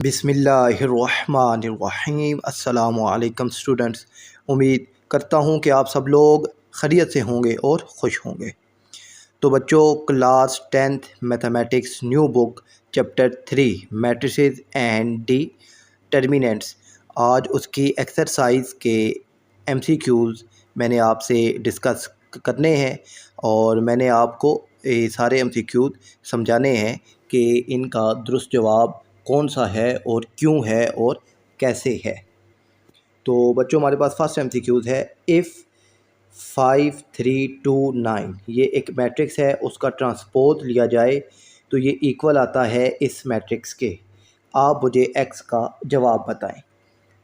बिस्मिल्लाहिर्रहमानिर्रहीम। अस्सलामुअलैकुम स्टूडेंट्स। उम्मीद करता हूँ कि आप सब लोग खैरियत से होंगे और खुश होंगे। तो बच्चों, class 10th mathematics new book chapter 3 matrices and determinants, आज उसकी एक्सरसाइज के MCQs मैंने आपसे डिस्कस करने हैं और मैंने आपको ये सारे MCQs समझाने हैं कि इनका दुरुस्त जवाब कौन सा है और क्यों है और कैसे है। तो बच्चों, हमारे पास फर्स्ट MCQs है। इफ़ 5329 ये एक मैट्रिक्स है, उसका ट्रांसपोज लिया जाए तो ये इक्वल आता है इस मैट्रिक्स के। आप मुझे x का जवाब बताएं।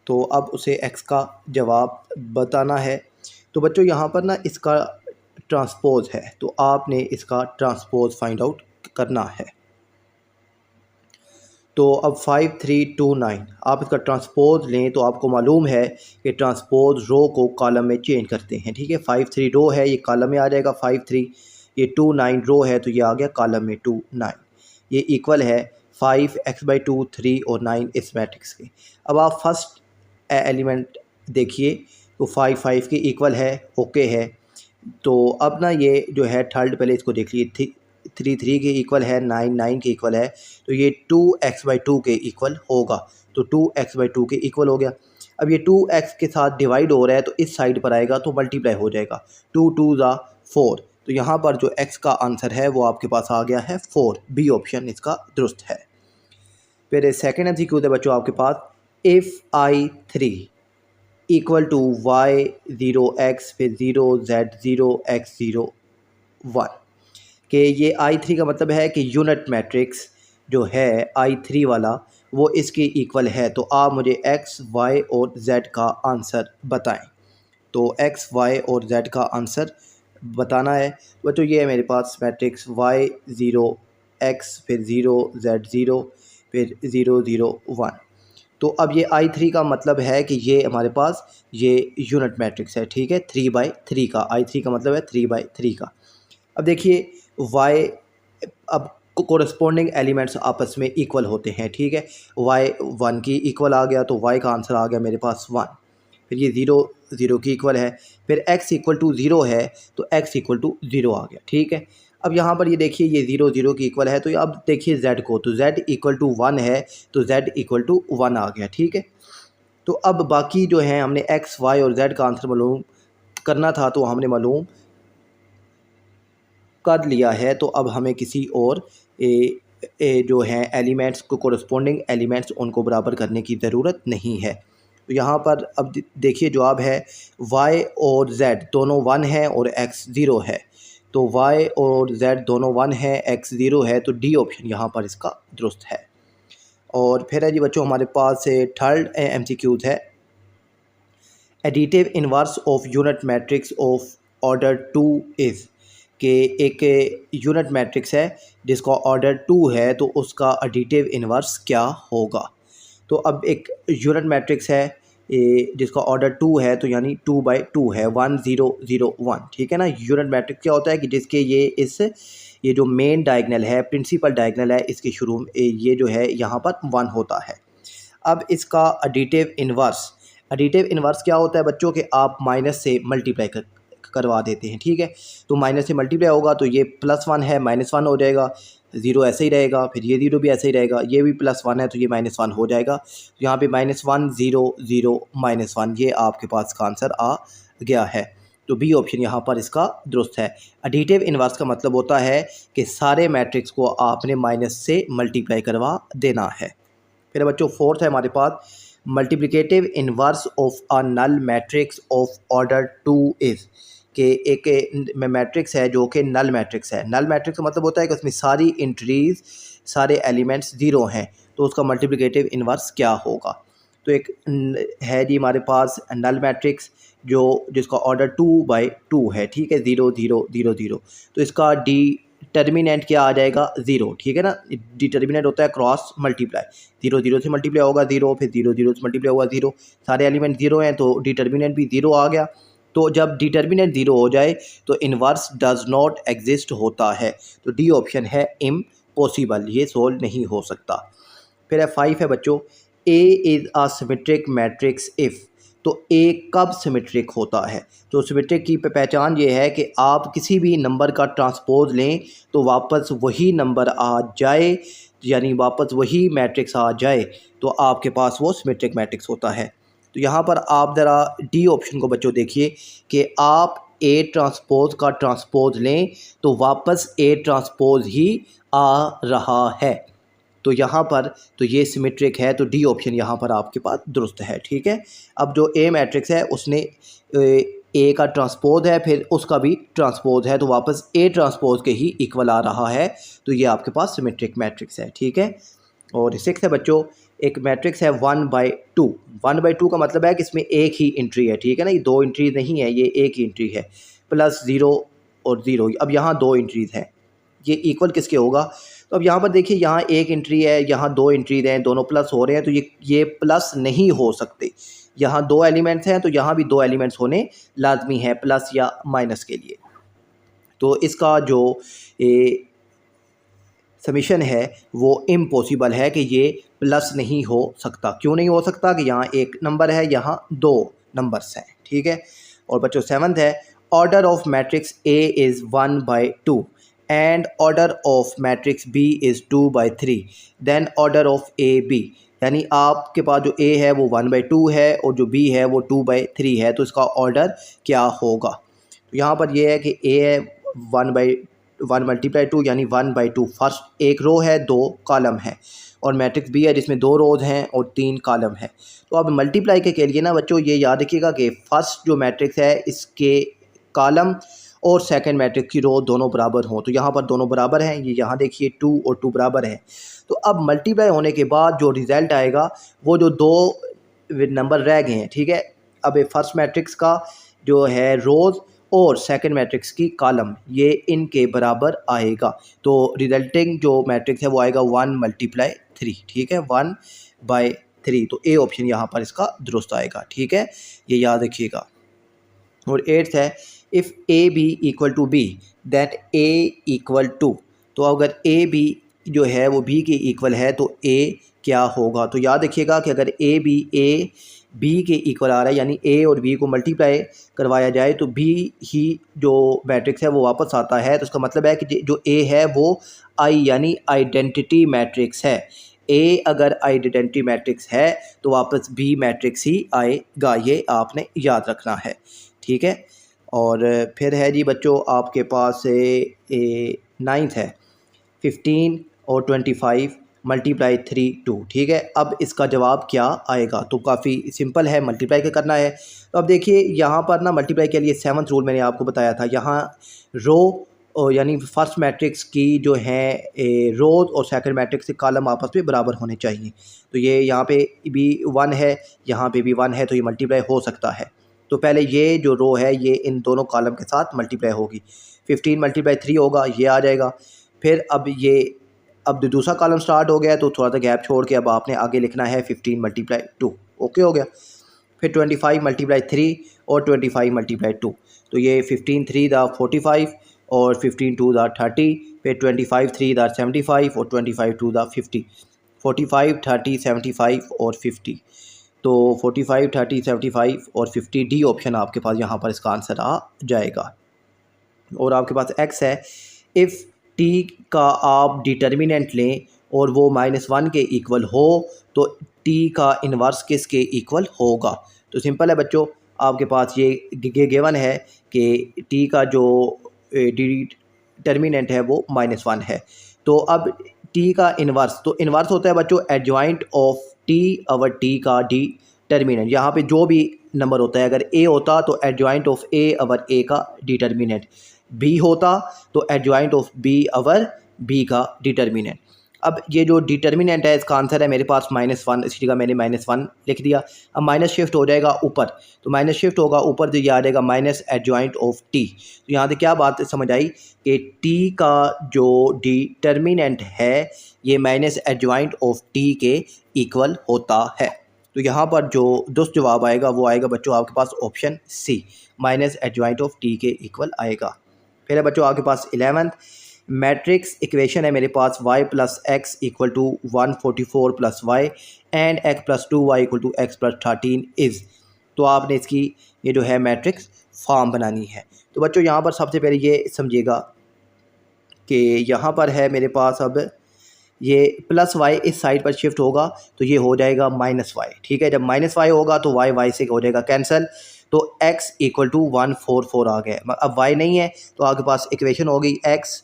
तो अब उसे x का जवाब बताना है। तो बच्चों, यहाँ पर ना इसका ट्रांसपोज है, तो आपने इसका ट्रांसपोज फाइंड आउट करना है। तो अब 5329 आप इसका ट्रांसपोज लें तो आपको मालूम है कि ट्रांसपोज रो को कॉलम में चेंज करते हैं। ठीक है, 53 रो है, ये कॉलम में आ जाएगा 53। ये 29 रो है तो ये आ गया कॉलम में 29। ये इक्वल है 5x/2 3 और 9 इस मैट्रिक्स के। अब आप फर्स्ट एलिमेंट देखिए तो 5 के इक्वल है, ओके है। तो अब ना ये जो है थर्ड, पहले इसको देख लीजिए, 3 के इक्वल है, 9 के इक्वल है, तो ये 2x/2 के इक्वल होगा। तो 2x/2 के इक्वल हो गया। अब ये 2x के साथ डिवाइड हो रहा है तो इस साइड पर आएगा तो मल्टीप्लाई हो जाएगा। 2 2 ज़ा 4, तो यहाँ पर जो x का आंसर है वो आपके पास आ गया है 4। बी ऑप्शन इसका दुरुस्त है। फिर सेकेंड MCQ है बच्चों आपके पास। If I3 equal to y0x फिर 0z0x01 कि ये I3 का मतलब है कि यूनिट मैट्रिक्स जो है I3 वाला वो इसके इक्वल है। तो आप मुझे x, y और z का आंसर बताएं। तो x, y और z का आंसर बताना है बच्चों। ये है मेरे पास मैट्रिक्स y0x फिर 0z0 फिर 001। तो अब ये I3 का मतलब है कि ये हमारे पास ये यूनिट मैट्रिक्स है। ठीक है, 3/3 का I3 का मतलब है 3/3 का। अब देखिए y, अब कोरस्पोंडिंग एलिमेंट्स आपस में इक्वल होते हैं। ठीक है, y 1 की इक्वल आ गया तो y का आंसर आ गया मेरे पास 1। फिर ये 0 0 की इक्वल है, फिर x इक्वल टू 0 है तो x इक्वल टू 0 आ गया। ठीक है, अब यहाँ पर ये देखिए ये 0 0 की इक्वल है, तो अब देखिए z को, तो z इक्वल टू 1 है तो z इक्वल टू 1 आ गया। ठीक है, तो अब बाकी जो है हमने x, y और z का आंसर मालूम करना था तो हमने मालूम कर लिया है। तो अब हमें किसी और जो हैं एलिमेंट्स को, कोरस्पोंडिंग एलिमेंट्स, उनको बराबर करने की ज़रूरत नहीं है। तो यहाँ पर अब देखिए जवाब है y और z दोनों 1 है और x 0 है। तो y और z दोनों 1 है, x 0 है, तो डी ऑप्शन यहाँ पर इसका दुरुस्त है। और फिर है जी बच्चों हमारे पास थर्ड MCQs है। Additive inverse of unit matrix of order 2 is कि एक यूनिट मैट्रिक्स है जिसका ऑर्डर 2 है तो उसका एडिटिव इनवर्स क्या होगा। तो अब एक यूनिट मैट्रिक्स है जिसका ऑर्डर 2 है, तो यानी 2/2 है, 1 0 0 1। ठीक है ना, यूनिट मैट्रिक्स क्या होता है कि जिसके ये जो मेन डायगनल है, प्रिंसिपल डायगनल है, इसके शुरू में ये जो है यहाँ पर 1 होता है। अब इसका एडिटिव इन्वर्स क्या होता है बच्चों कि आप माइनस से मल्टीप्लाई करवा देते हैं। ठीक है, तो माइनस से मल्टीप्लाई होगा तो ये +1 है, -1 हो जाएगा, 0 ऐसे ही रहेगा, फिर ये 0 भी ऐसे ही रहेगा, ये भी +1 है तो ये -1 हो जाएगा। तो यहाँ पे -1 0 0 -1 ये आपके पास का आंसर आ गया है। तो बी ऑप्शन यहाँ पर इसका दुरुस्त है। एडिटिव इन्वर्स का मतलब होता है कि सारे मैट्रिक्स को आपने माइनस से मल्टीप्लाई करवा देना है। फिर बच्चों फोर्थ है हमारे पास। Multiplicative inverse of a null matrix of order 2 is कि एक मैट्रिक्स है जो कि नल मैट्रिक्स है। नल मैट्रिक्स का मतलब होता है कि उसमें सारी एंट्रीज, सारे एलिमेंट्स 0 हैं, तो उसका मल्टीप्लिकेटिव इन्वर्स क्या होगा। तो एक है जी हमारे पास नल मैट्रिक्स जिसका ऑर्डर 2/2 है। ठीक है, 0 0 0 0, तो इसका डिटर्मिनेंट क्या आ जाएगा 0। ठीक है ना, डिटर्मिनेंट होता है क्रॉस मल्टीप्लाई, 0 0 से मल्टीप्लाई होगा 0, फिर 0 0 से मल्टीप्लाई होगा 0, सारे एलिमेंट 0 हैं तो डिटर्मिनेंट भी 0 आ गया। तो जब डिटर्मिनेंट 0 हो जाए तो इन्वर्स डज नॉट एग्जिस्ट होता है। तो डी ऑप्शन है इम्पॉसिबल, ये सोल्व नहीं हो सकता। फिर है 5 है बच्चों, A is a symmetric matrix if. तो ए कब सिमेट्रिक होता है? तो सिमेट्रिक की पहचान ये है कि आप किसी भी नंबर का ट्रांसपोज लें तो वापस वही नंबर आ जाए, यानी वापस वही मैट्रिक्स आ जाए, तो आपके पास वो सिमेट्रिक मैट्रिक्स होता है। तो यहाँ पर आप ज़रा डी ऑप्शन को बच्चों देखिए कि आप ए ट्रांसपोज का ट्रांसपोज लें तो वापस ए ट्रांसपोज ही आ रहा है। तो यहाँ पर तो ये सिमेट्रिक है, तो डी ऑप्शन यहाँ पर आपके पास दुरुस्त है। ठीक है, अब जो ए मैट्रिक्स है उसने ए का ट्रांसपोज है, फिर उसका भी ट्रांसपोज है, तो वापस ए ट्रांसपोज के ही इक्वल आ रहा है, तो ये आपके पास सिमेट्रिक मैट्रिक्स है। ठीक है, और 6 है बच्चों, एक मैट्रिक्स है 1/2। 1/2 का मतलब है कि इसमें एक ही एंट्री है। ठीक है ना, ये दो एंट्रीज नहीं है, ये एक ही एंट्री है, प्लस 0 और 0। अब यहाँ दो एंट्रीज हैं, ये इक्वल किसके होगा? तो अब यहाँ पर देखिए, यहाँ एक एंट्री है, यहाँ दो एंट्रीज हैं, दोनों प्लस हो रहे हैं, तो ये प्लस नहीं हो सकते। यहाँ दो एलिमेंट्स हैं तो यहाँ भी दो एलिमेंट्स होने लाजमी है, प्लस या माइनस के लिए। तो इसका जो समीशन है वो इम्पॉसिबल है कि ये प्लस नहीं हो सकता। क्यों नहीं हो सकता? कि यहाँ एक नंबर है, यहाँ दो नंबर्स हैं। ठीक है, और बच्चों 7th है, order of matrix A is 1/2 and order of matrix B is 2/3, then order of A B. यानी आपके पास जो ए है वो 1/2 है और जो बी है वो 2/3 है, तो इसका ऑर्डर क्या होगा? तो यहाँ पर ये है कि ए है 1/2 यानी 1/2, फर्स्ट एक रो है, दो कॉलम है, और मैट्रिक्स बी है जिसमें दो रोज़ हैं और तीन कॉलम है। तो अब मल्टीप्लाई के लिए ना बच्चों ये याद रखिएगा कि फर्स्ट जो मैट्रिक्स है इसके कॉलम और सेकंड मैट्रिक्स की रो दोनों बराबर हों। तो यहाँ पर दोनों बराबर हैं, ये यहाँ देखिए 2 और 2 बराबर हैं। तो अब मल्टीप्लाई होने के बाद जो रिज़ल्ट आएगा वो जो दो नंबर रह गए हैं, ठीक है, अब फर्स्ट मैट्रिक्स का जो है रोज़ और सेकंड मैट्रिक्स की कॉलम, ये इनके बराबर आएगा। तो रिजल्टिंग जो मैट्रिक्स है वो आएगा 1/3। ठीक है, 1/3। तो ए ऑप्शन यहाँ पर इसका दुरुस्त आएगा। ठीक है, ये याद रखिएगा। और 8th है, if A B equal to B that A equal to. तो अगर ए बी जो है वो बी के इक्वल है तो ए क्या होगा? तो याद रखिएगा कि अगर ए बी के इक्वल आ रहा है, यानी ए और बी को मल्टीप्लाई करवाया जाए तो बी ही जो मैट्रिक्स है वो वापस आता है। तो इसका मतलब है कि जो ए है वो आई यानी आइडेंटिटी मैट्रिक्स है। ए अगर आइडेंटिटी मैट्रिक्स है तो वापस बी मैट्रिक्स ही आएगा, ये आपने याद रखना है। ठीक है, और फिर है जी बच्चों आपके पास 9th है, 15 और 25 × 3 2। ठीक है, अब इसका जवाब क्या आएगा? तो काफ़ी सिंपल है, मल्टीप्लाई क्या करना है। तो अब देखिए यहाँ पर ना मल्टीप्लाई के लिए 7th रूल मैंने आपको बताया था। यहाँ रो यानी फर्स्ट मैट्रिक्स की जो है रोज़ और सेकंड मैट्रिक्स के कॉलम आपस में बराबर होने चाहिए। तो ये यहाँ पे भी 1 है, यहाँ पे भी 1 है, तो ये मल्टीप्लाई हो सकता है। तो पहले ये जो रो है ये इन दोनों कॉलम के साथ मल्टीप्लाई होगी, 15 × 3 होगा, ये आ जाएगा। फिर अब दूसरा कॉलम स्टार्ट हो गया है तो थोड़ा सा गैप छोड़ के अब आपने आगे लिखना है 15 × 2। ओके हो गया। फिर 25 × 3 और 25 × 2। तो ये 15 3 दा 45 और 15 2 दा 30, फिर 25 3 दा 75 और 25 2 दा 50, 45 30 75 और 50। तो 45 30 75 और 50 डी ऑप्शन आपके पास यहाँ पर इसका आंसर आ जाएगा। और आपके पास एक्स है, इफ़ टी का आप डिटर्मिनेंट लें और वो -1 के इक्वल हो तो टी का इन्वर्स किसके इक्वल होगा? तो सिंपल है बच्चों, आपके पास ये गिवन है कि टी का जो डिटर्मिनेंट है वो -1 है। तो अब टी का इन्वर्स, तो इन्वर्स होता है बच्चों adjoint of T our T का डिटर्मिनेंट। यहाँ पे जो भी नंबर होता है, अगर ए होता तो एडजॉइंट ऑफ ए अवर ए का डिटर्मिनेंट, बी होता तो adjoint of B or B का डिटर्मिनेंट। अब ये जो डिटर्मिनेंट है इसका आंसर है मेरे पास -1, इसी जगह मैंने -1 लिख दिया। अब माइनस शिफ्ट हो जाएगा ऊपर, तो माइनस शिफ्ट होगा ऊपर तो ये आ जाएगा माइनस एडजॉइंट ऑफ टी। तो यहाँ से क्या बात समझ आई कि टी का जो डिटर्मिनेंट है ये माइनस एडजॉइंट ऑफ टी के इक्वल होता है। तो यहाँ पर जो दुरुस्त जवाब आएगा वो आएगा बच्चों आपके पास option C, minus adjoint of T के इक्वल आएगा। फिर है बच्चों आपके पास 11th, मैट्रिक्स इक्वेशन है मेरे पास y plus x equal to 144 plus y and x plus 2y equal to x plus 13 is. तो आपने इसकी ये जो है मैट्रिक्स फॉर्म बनानी है। तो बच्चों यहाँ पर सबसे पहले ये समझिएगा कि यहाँ पर है मेरे पास अब ये प्लस वाई इस साइड पर शिफ्ट होगा तो ये हो जाएगा माइनस वाई। ठीक है, जब माइनस वाई होगा तो वाई वाई से हो जाएगा कैंसिल, तो x इक्वल टू 144 आ गया। अब y नहीं है तो आपके पास इक्वेशन हो गई x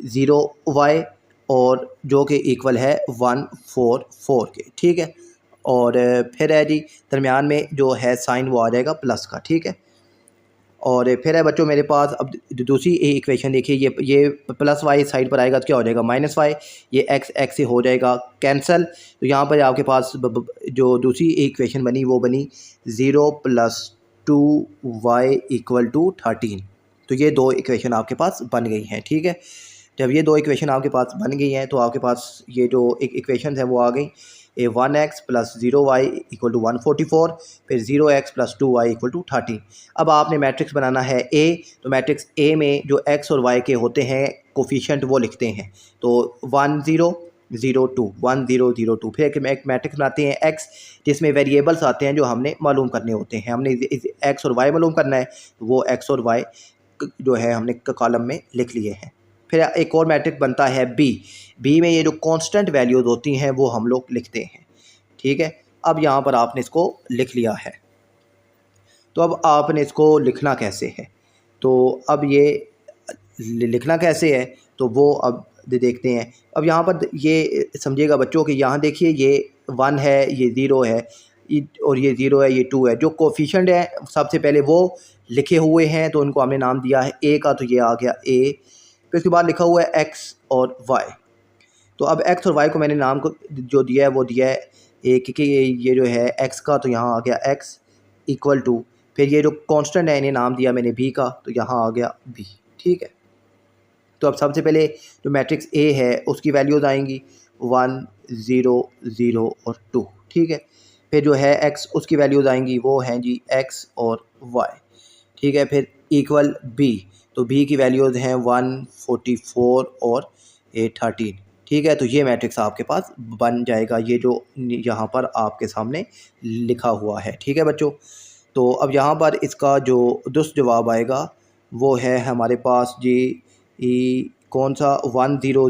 0y और जो कि इक्वल है 144 के। ठीक है, और फिर है जी दरमियान में जो है साइन वो आ जाएगा प्लस का। ठीक है, और फिर है बच्चों मेरे पास अब दूसरी इक्वेशन देखिए, ये प्लस वाई साइड पर आएगा तो क्या हो जाएगा माइनस वाई, ये एक्स एक्स से हो जाएगा कैंसल। तो यहाँ पर आपके पास जो दूसरी इक्वेशन बनी वो बनी 0 प्लस 2y इक्वल टू 13। तो ये दो इक्वेशन आपके पास बन गई हैं। ठीक है, जब ये दो इक्वेशन आपके पास बन गई हैं तो आपके पास ये जो एक इक्वेशन है वो आ गई, 1x plus 0y equal to 144, फिर 0x plus 2y equal to 13। अब आपने मैट्रिक्स बनाना है A, तो मैट्रिक्स A में जो x और y के होते हैं कोफिशिएंट वो लिखते हैं। तो 1 0 0 2 1 0 0 2। फिर एक मैट्रिक्स बनाते हैं x जिसमें वेरिएबल्स आते हैं जो हमने मालूम करने होते हैं। हमने x और y मालूम करना है तो वो x और y जो है हमने कॉलम में लिख लिए हैं। फिर एक और मैट्रिक्स बनता है बी में ये जो कांस्टेंट वैल्यूज़ होती हैं वो हम लोग लिखते हैं। ठीक है, अब यहाँ पर आपने इसको लिख लिया है, तो अब आपने इसको लिखना कैसे है, तो अब ये लिखना कैसे है तो वो अब देखते हैं। अब यहाँ पर ये समझिएगा बच्चों कि यहाँ देखिए ये 1 है, ये 0 है और ये 0 है, ये 2 है। जो कोफिशिएंट है सबसे पहले वो लिखे हुए हैं तो उनको हमने नाम दिया है A का, तो ये आ गया A। फिर उसके बाद लिखा हुआ है x और y, तो अब x और y को मैंने नाम को जो दिया है वो दिया है क्योंकि ये जो है x का, तो यहाँ आ गया x इक्वल टू, फिर ये जो कांस्टेंट है इन्हें नाम दिया मैंने b का, तो यहाँ आ गया b। ठीक है, तो अब सबसे पहले जो मैट्रिक्स A है उसकी वैल्यूज़ आएंगी 1 0 0 और 2। ठीक है, फिर जो है x उसकी वैल्यूज़ आएंगी वो हैं जी x और y। ठीक है, फिर इक्वल b, तो b की वैल्यूज़ हैं 144 और 13। ठीक है, तो ये मैट्रिक्स आपके पास बन जाएगा, ये जो यहाँ पर आपके सामने लिखा हुआ है। ठीक है बच्चों, तो अब यहाँ पर इसका जो दुरुस्त जवाब आएगा वो है हमारे पास जी कौन सा 1002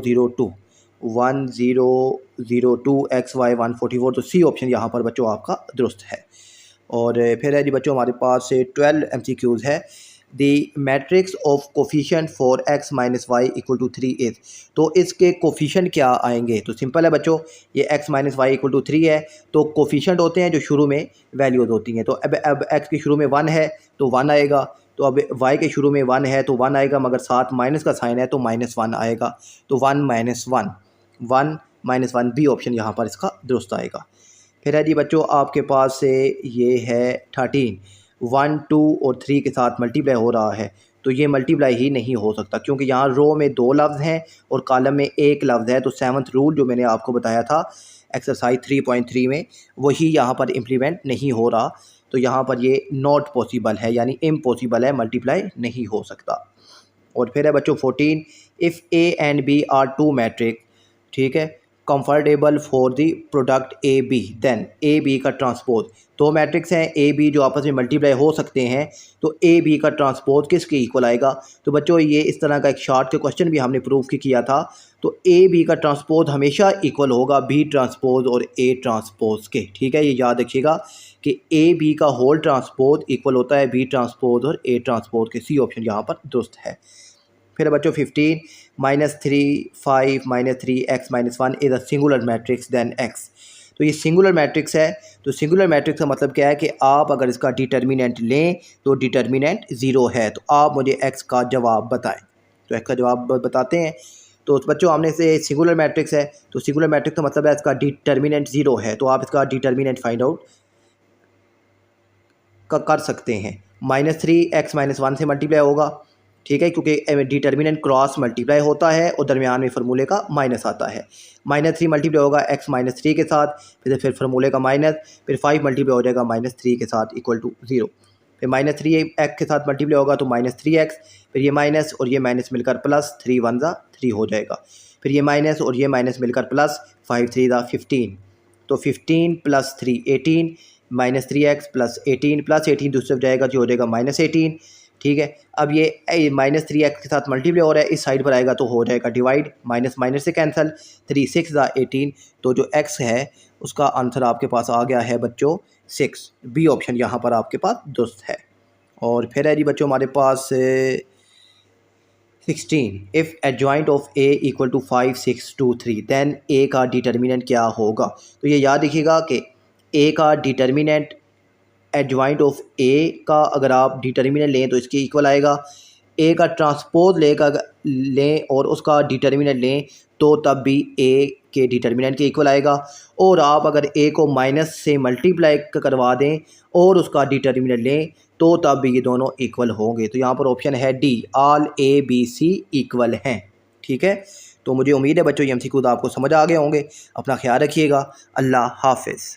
1002 XY 144, तो सी ऑप्शन यहाँ पर बच्चों आपका दुरुस्त है। और फिर है जी बच्चों हमारे पास 12 MCQs है। The matrix of coefficient for x minus y equal to 3 is. तो इसके कोफिशिएंट क्या आएंगे, तो सिंपल है बच्चों, ये x minus y equal to 3 है, तो कोफिशिएंट होते हैं जो शुरू में वैल्यूज़ होती हैं। तो अब x के शुरू में 1 है तो 1 आएगा, तो अब y के शुरू में 1 है तो 1 आएगा, मगर साथ माइनस का साइन है तो -1 आएगा, तो 1 माइनस 1 बी ऑप्शन यहाँ पर इसका दुरुस्त आएगा। फिर है जी बच्चों आपके पास से ये है 13, 1 2 और 3 के साथ मल्टीप्लाई हो रहा है, तो ये मल्टीप्लाई ही नहीं हो सकता क्योंकि यहाँ रो में 2 लफ्ज़ हैं और कॉलम में 1 लफ्ज़ है। तो 7th रूल जो मैंने आपको बताया था एक्सरसाइज 3.3 में वही यहाँ पर इम्प्लीमेंट नहीं हो रहा, तो यहाँ पर ये नॉट पॉसिबल है, यानी इम्पॉसिबल है, मल्टीप्लाई नहीं हो सकता। और फिर है बच्चों 14, if A and B are two matrix, ठीक है, comfortable for the product A B, then A B का ट्रांसपोज। तो मैट्रिक्स हैं ए बी जो आपस में मल्टीप्लाई हो सकते हैं, तो ए बी का ट्रांसपोज किसके इक्वल आएगा। तो बच्चों ये इस तरह का एक शॉर्ट के क्वेश्चन भी हमने प्रूव किया था, तो ए बी का ट्रांसपोज हमेशा इक्वल होगा बी ट्रांसपोज और ए ट्रांसपोज के। ठीक है, ये याद रखिएगा कि ए बी का होल ट्रांसपोज इक्वल होता है बी ट्रांसपोज और ए ट्रांसपोज के। सी ऑप्शन यहाँ पर दुरुस्त है। फिर बच्चों 15, -3 5 -3 x -1 is a singular matrix then x। तो ये सिंगुलर मैट्रिक्स है, तो सिंगुलर मैट्रिक्स का मतलब क्या है कि आप अगर इसका डिटर्मिनेंट लें तो डिटर्मिनेंट 0 है। तो आप मुझे x का जवाब बताएं, तो x का जवाब बताते हैं। तो बच्चों हमने से सिंगुलर मैट्रिक्स है, तो सिंगुलर मैट्रिक्स का मतलब है इसका डिटर्मिनेंट 0 है, तो आप इसका डिटर्मिनेंट फाइंड आउट कर सकते हैं। -3 x -1 से मल्टीप्लाई होगा, ठीक है, क्योंकि डिटर्मिनेंट क्रॉस मल्टीप्लाई होता है और दरमियान में फार्मूले का माइनस आता है। -3 मल्टीप्लाई होगा x -3 के साथ, फिर फार्मूले का माइनस, फिर 5 मल्टीप्लाई हो जाएगा -3 के साथ इक्वल टू 0। फिर -3x के साथ मल्टीप्लाई होगा तो -3x, फिर ये माइनस और ये माइनस मिलकर प्लस, 3 1 ज़ा 3 हो जाएगा। फिर ये माइनस और ये माइनस मिलकर प्लस, 5 3 ज़ा 15, तो 15 + 3 18, -3x + 18 + 18 दूसरी तरफ जाएगा जो हो जाएगा -18। ठीक है, अब ये -3x के साथ मल्टीप्लाई हो रहा है, इस साइड पर आएगा तो हो जाएगा डिवाइड, माइनस माइनस से कैंसिल, 3 6 ज़ा 18, तो जो x है उसका आंसर आपके पास आ गया है बच्चों 6। बी ऑप्शन यहाँ पर आपके पास दुरुस्त है। और फिर है जी बच्चों हमारे पास 16, if adjoint of a = 5 6 2 3 then a का डिटर्मिनेंट क्या होगा। तो ये याद रखिएगा कि a का डिटर्मिनेंट एडजॉइंट ऑफ a का अगर आप डिटर्मिनेंट लें तो इसके इक्वल आएगा, a का ट्रांसपोज लें और उसका डिटर्मिनेंट लें तो तब भी a के डिटर्मिनेंट के इक्वल आएगा। और आप अगर a को माइनस से मल्टीप्लाई करवा दें और उसका डिटर्मिनेंट लें तो तब भी ये दोनों इक्वल होंगे। तो यहाँ पर ऑप्शन है D, all a b c equal हैं। ठीक है, तो मुझे उम्मीद है बच्चों ये MCQs आपको समझ आ गए होंगे। अपना ख्याल रखिएगा। अल्लाह हाफिज़।